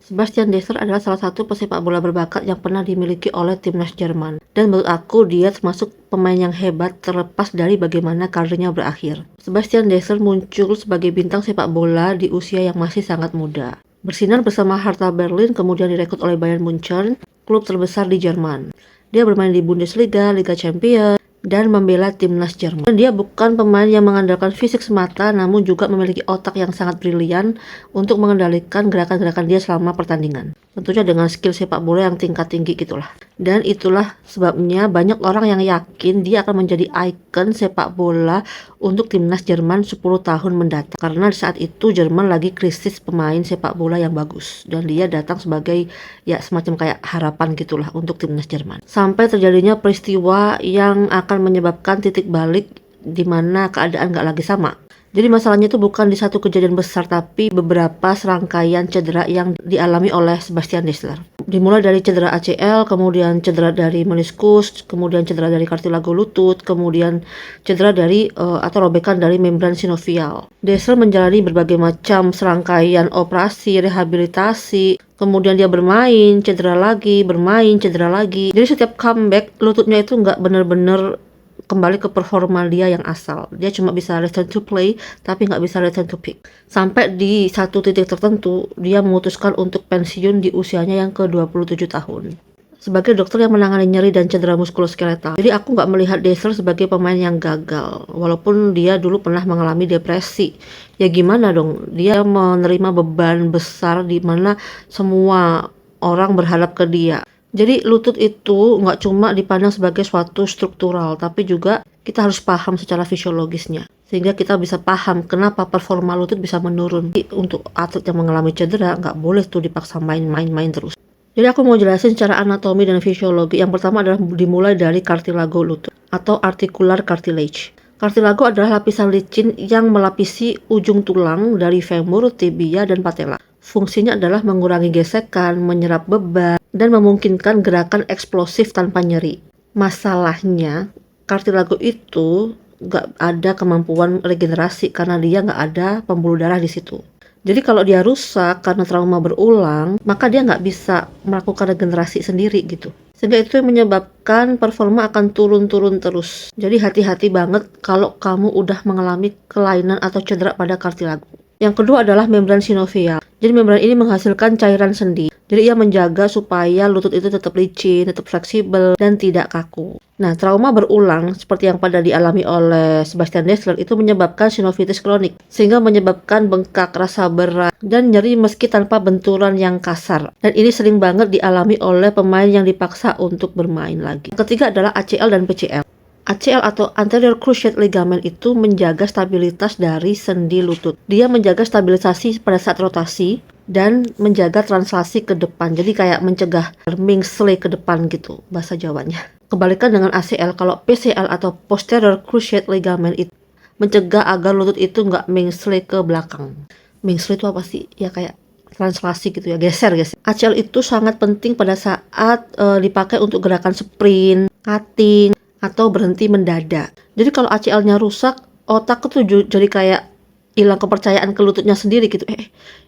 Sebastian Deser adalah salah satu pesepak bola berbakat yang pernah dimiliki oleh timnas Jerman. Dan menurut aku dia termasuk pemain yang hebat terlepas dari bagaimana karirnya berakhir. Sebastian Deser muncul sebagai bintang sepak bola di usia yang masih sangat muda. Bersinar bersama Hertha Berlin, kemudian direkrut oleh Bayern Munchen, klub terbesar di Jerman. Dia bermain di Bundesliga, Liga Champions, dan membela timnas Jerman. Dan dia bukan pemain yang mengandalkan fisik semata, namun juga memiliki otak yang sangat brilian untuk mengendalikan gerakan-gerakan dia selama pertandingan. Tentunya dengan skill sepak bola yang tingkat tinggi gitulah. Dan itulah sebabnya banyak orang yang yakin dia akan menjadi ikon sepak bola untuk timnas Jerman 10 tahun mendatang. Karena di saat itu Jerman lagi krisis pemain sepak bola yang bagus. Dan dia datang sebagai ya semacam kayak harapan gitulah untuk timnas Jerman. Sampai terjadinya peristiwa yang akan menyebabkan titik balik di mana keadaan gak lagi sama. Jadi masalahnya itu bukan di satu kejadian besar, tapi beberapa serangkaian cedera yang dialami oleh Sebastian Deser. Dimulai dari cedera ACL, kemudian cedera dari meniskus, kemudian cedera dari kartilago lutut, kemudian cedera dari atau robekan dari membran sinovial. Deser menjalani berbagai macam serangkaian operasi, rehabilitasi, kemudian dia bermain, cedera lagi, bermain, cedera lagi. Jadi setiap comeback lututnya itu nggak benar-benar kembali ke performa dia yang asal. Dia cuma bisa return to play, tapi nggak bisa return to peak. Sampai di satu titik tertentu, dia memutuskan untuk pensiun di usianya yang ke-27 tahun. Sebagai dokter yang menangani nyeri dan cedera muskuloskeletal. Jadi aku nggak melihat Deser sebagai pemain yang gagal. Walaupun dia dulu pernah mengalami depresi. Ya gimana dong, dia menerima beban besar di mana semua orang berharap ke dia. Jadi lutut itu nggak cuma dipandang sebagai suatu struktural, tapi juga kita harus paham secara fisiologisnya. Sehingga kita bisa paham kenapa performa lutut bisa menurun. Untuk atlet yang mengalami cedera, nggak boleh tuh dipaksa main-main terus. Jadi aku mau jelasin secara anatomi dan fisiologi. Yang pertama adalah dimulai dari cartilago lutut atau articular cartilage. Cartilago adalah lapisan licin yang melapisi ujung tulang dari femur, tibia, dan patella. Fungsinya adalah mengurangi gesekan, menyerap beban, dan memungkinkan gerakan eksplosif tanpa nyeri. Masalahnya, cartilago itu nggak ada kemampuan regenerasi karena dia nggak ada pembuluh darah di situ. Jadi kalau dia rusak karena trauma berulang, maka dia nggak bisa melakukan regenerasi sendiri gitu. Sehingga itu yang menyebabkan performa akan turun-turun terus. Jadi hati-hati banget kalau kamu udah mengalami kelainan atau cedera pada cartilago. Yang kedua adalah membran sinovial. Jadi membran ini menghasilkan cairan sendi. Jadi ia menjaga supaya lutut itu tetap licin, tetap fleksibel, dan tidak kaku. Nah, trauma berulang seperti yang pada dialami oleh Sebastian Deser itu menyebabkan sinovitis kronik. Sehingga menyebabkan bengkak, rasa berat, dan nyeri meski tanpa benturan yang kasar. Dan ini sering banget dialami oleh pemain yang dipaksa untuk bermain lagi. Ketiga adalah ACL dan PCL. ACL atau anterior cruciate ligament itu menjaga stabilitas dari sendi lutut. Dia menjaga stabilisasi pada saat rotasi dan menjaga translasi ke depan. Jadi kayak mencegah mingsle ke depan gitu bahasa Jawanya. Kebalikan dengan ACL, kalau PCL atau posterior cruciate ligament itu mencegah agar lutut itu nggak mingsle ke belakang. Mingsle itu apa sih? Ya kayak translasi gitu ya, geser. ACL itu sangat penting pada saat dipakai untuk gerakan sprint, cutting, atau berhenti mendadak. Jadi kalau ACL-nya rusak, otak tuh jadi kayak hilang kepercayaan ke lututnya sendiri gitu.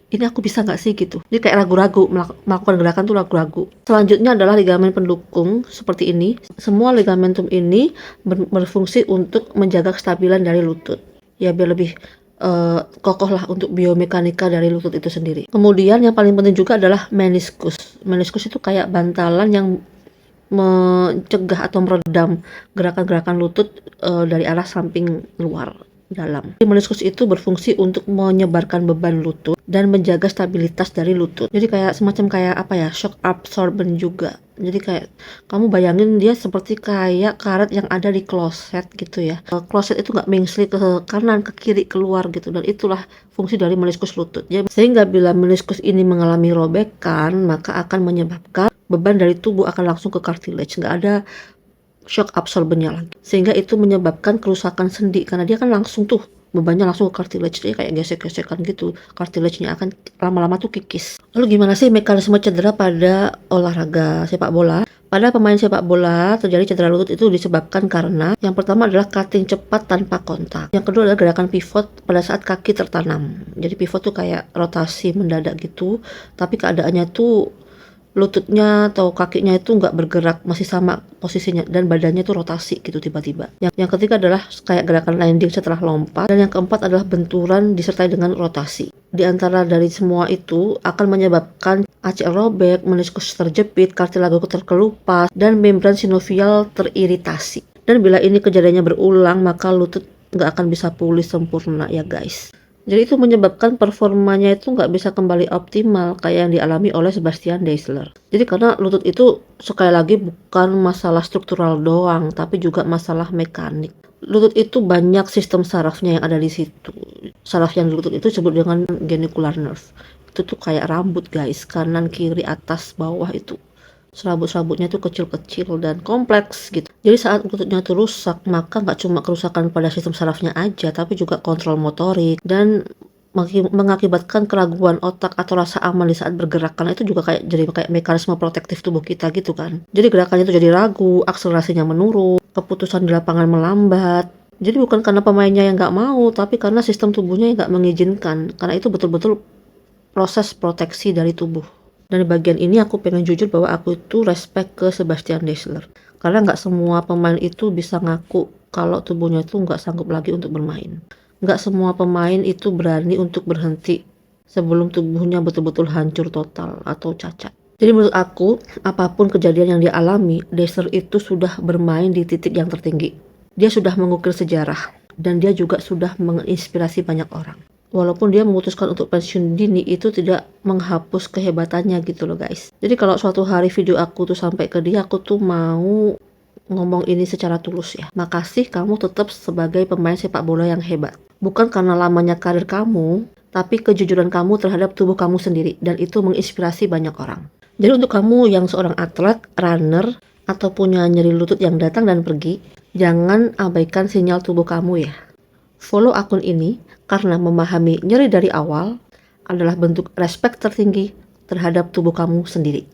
Ini aku bisa nggak sih gitu. Jadi kayak ragu-ragu, melakukan gerakan tuh ragu-ragu. Selanjutnya adalah ligamen pendukung seperti ini. Semua ligamentum ini berfungsi untuk menjaga kestabilan dari lutut. Ya biar lebih kokoh lah untuk biomekanika dari lutut itu sendiri. Kemudian yang paling penting juga adalah meniskus. Meniskus itu kayak bantalan yang mencegah atau meredam gerakan-gerakan lutut dari arah samping luar dalam. Meniskus itu berfungsi untuk menyebarkan beban lutut dan menjaga stabilitas dari lutut. Jadi kayak semacam kayak apa ya, shock absorbent juga. Jadi kayak kamu bayangin dia seperti kayak karet yang ada di kloset gitu ya. Kloset itu nggak mingsli ke kanan, ke kiri, keluar gitu. Dan itulah fungsi dari meniskus lutut. Ya, sehingga bila meniskus ini mengalami robekan, maka akan menyebabkan beban dari tubuh akan langsung ke cartilage. Nggak ada shock absorbennya lagi. Sehingga itu menyebabkan kerusakan sendi. Karena dia kan langsung tuh bebannya langsung ke cartilage, jadi kayak gesek-gesekan gitu. Cartilage-nya akan lama-lama tuh kikis. Lalu gimana sih mekanisme cedera pada olahraga sepak bola? Pada pemain sepak bola, terjadi cedera lutut itu disebabkan karena yang pertama adalah cutting cepat tanpa kontak. Yang kedua adalah gerakan pivot pada saat kaki tertanam. Jadi pivot tuh kayak rotasi mendadak gitu, tapi keadaannya tuh lututnya atau kakinya itu nggak bergerak, masih sama posisinya, dan badannya tuh rotasi gitu tiba-tiba. Yang ketiga adalah kayak gerakan landing setelah lompat, dan yang keempat adalah benturan disertai dengan rotasi. Di antara dari semua itu akan menyebabkan ACL robek, meniskus terjepit, kartilago terkelupas, dan membran sinovial teriritasi. Dan bila ini kejadiannya berulang, maka lutut nggak akan bisa pulih sempurna ya guys. Jadi itu menyebabkan performanya itu nggak bisa kembali optimal kayak yang dialami oleh Sebastian Daisler. Jadi karena lutut itu sekali lagi bukan masalah struktural doang, tapi juga masalah mekanik. Lutut itu banyak sistem sarafnya yang ada di situ. Saraf yang di lutut itu disebut dengan genicular nerve. Itu tuh kayak rambut guys, kanan, kiri, atas, bawah itu. Serabut-serabutnya tuh kecil-kecil dan kompleks gitu. Jadi saat lututnya tuh rusak, maka nggak cuma kerusakan pada sistem sarafnya aja, tapi juga kontrol motorik dan mengakibatkan keraguan otak atau rasa aman di saat bergerak, karena itu juga kayak mekanisme protektif tubuh kita gitu kan. Jadi gerakannya itu jadi ragu, akselerasinya menurun, keputusan di lapangan melambat. Jadi bukan karena pemainnya yang nggak mau, tapi karena sistem tubuhnya yang nggak mengizinkan, karena itu betul-betul proses proteksi dari tubuh. Dan di bagian ini aku pengen jujur bahwa aku itu respect ke Sebastian Daisler. Karena nggak semua pemain itu bisa ngaku kalau tubuhnya itu nggak sanggup lagi untuk bermain. Nggak semua pemain itu berani untuk berhenti sebelum tubuhnya betul-betul hancur total atau cacat. Jadi menurut aku, apapun kejadian yang dia alami, Daisler itu sudah bermain di titik yang tertinggi. Dia sudah mengukir sejarah dan dia juga sudah menginspirasi banyak orang. Walaupun dia memutuskan untuk pensiun dini, itu tidak menghapus kehebatannya gitu loh guys. Jadi kalau suatu hari video aku tuh sampai ke dia, aku tuh mau ngomong ini secara tulus ya. Makasih kamu tetap sebagai pemain sepak bola yang hebat. Bukan karena lamanya karir kamu, tapi kejujuran kamu terhadap tubuh kamu sendiri. Dan itu menginspirasi banyak orang. Jadi untuk kamu yang seorang atlet, runner, atau punya nyeri lutut yang datang dan pergi, jangan abaikan sinyal tubuh kamu ya. Follow akun ini karena memahami nyeri dari awal adalah bentuk respek tertinggi terhadap tubuh kamu sendiri.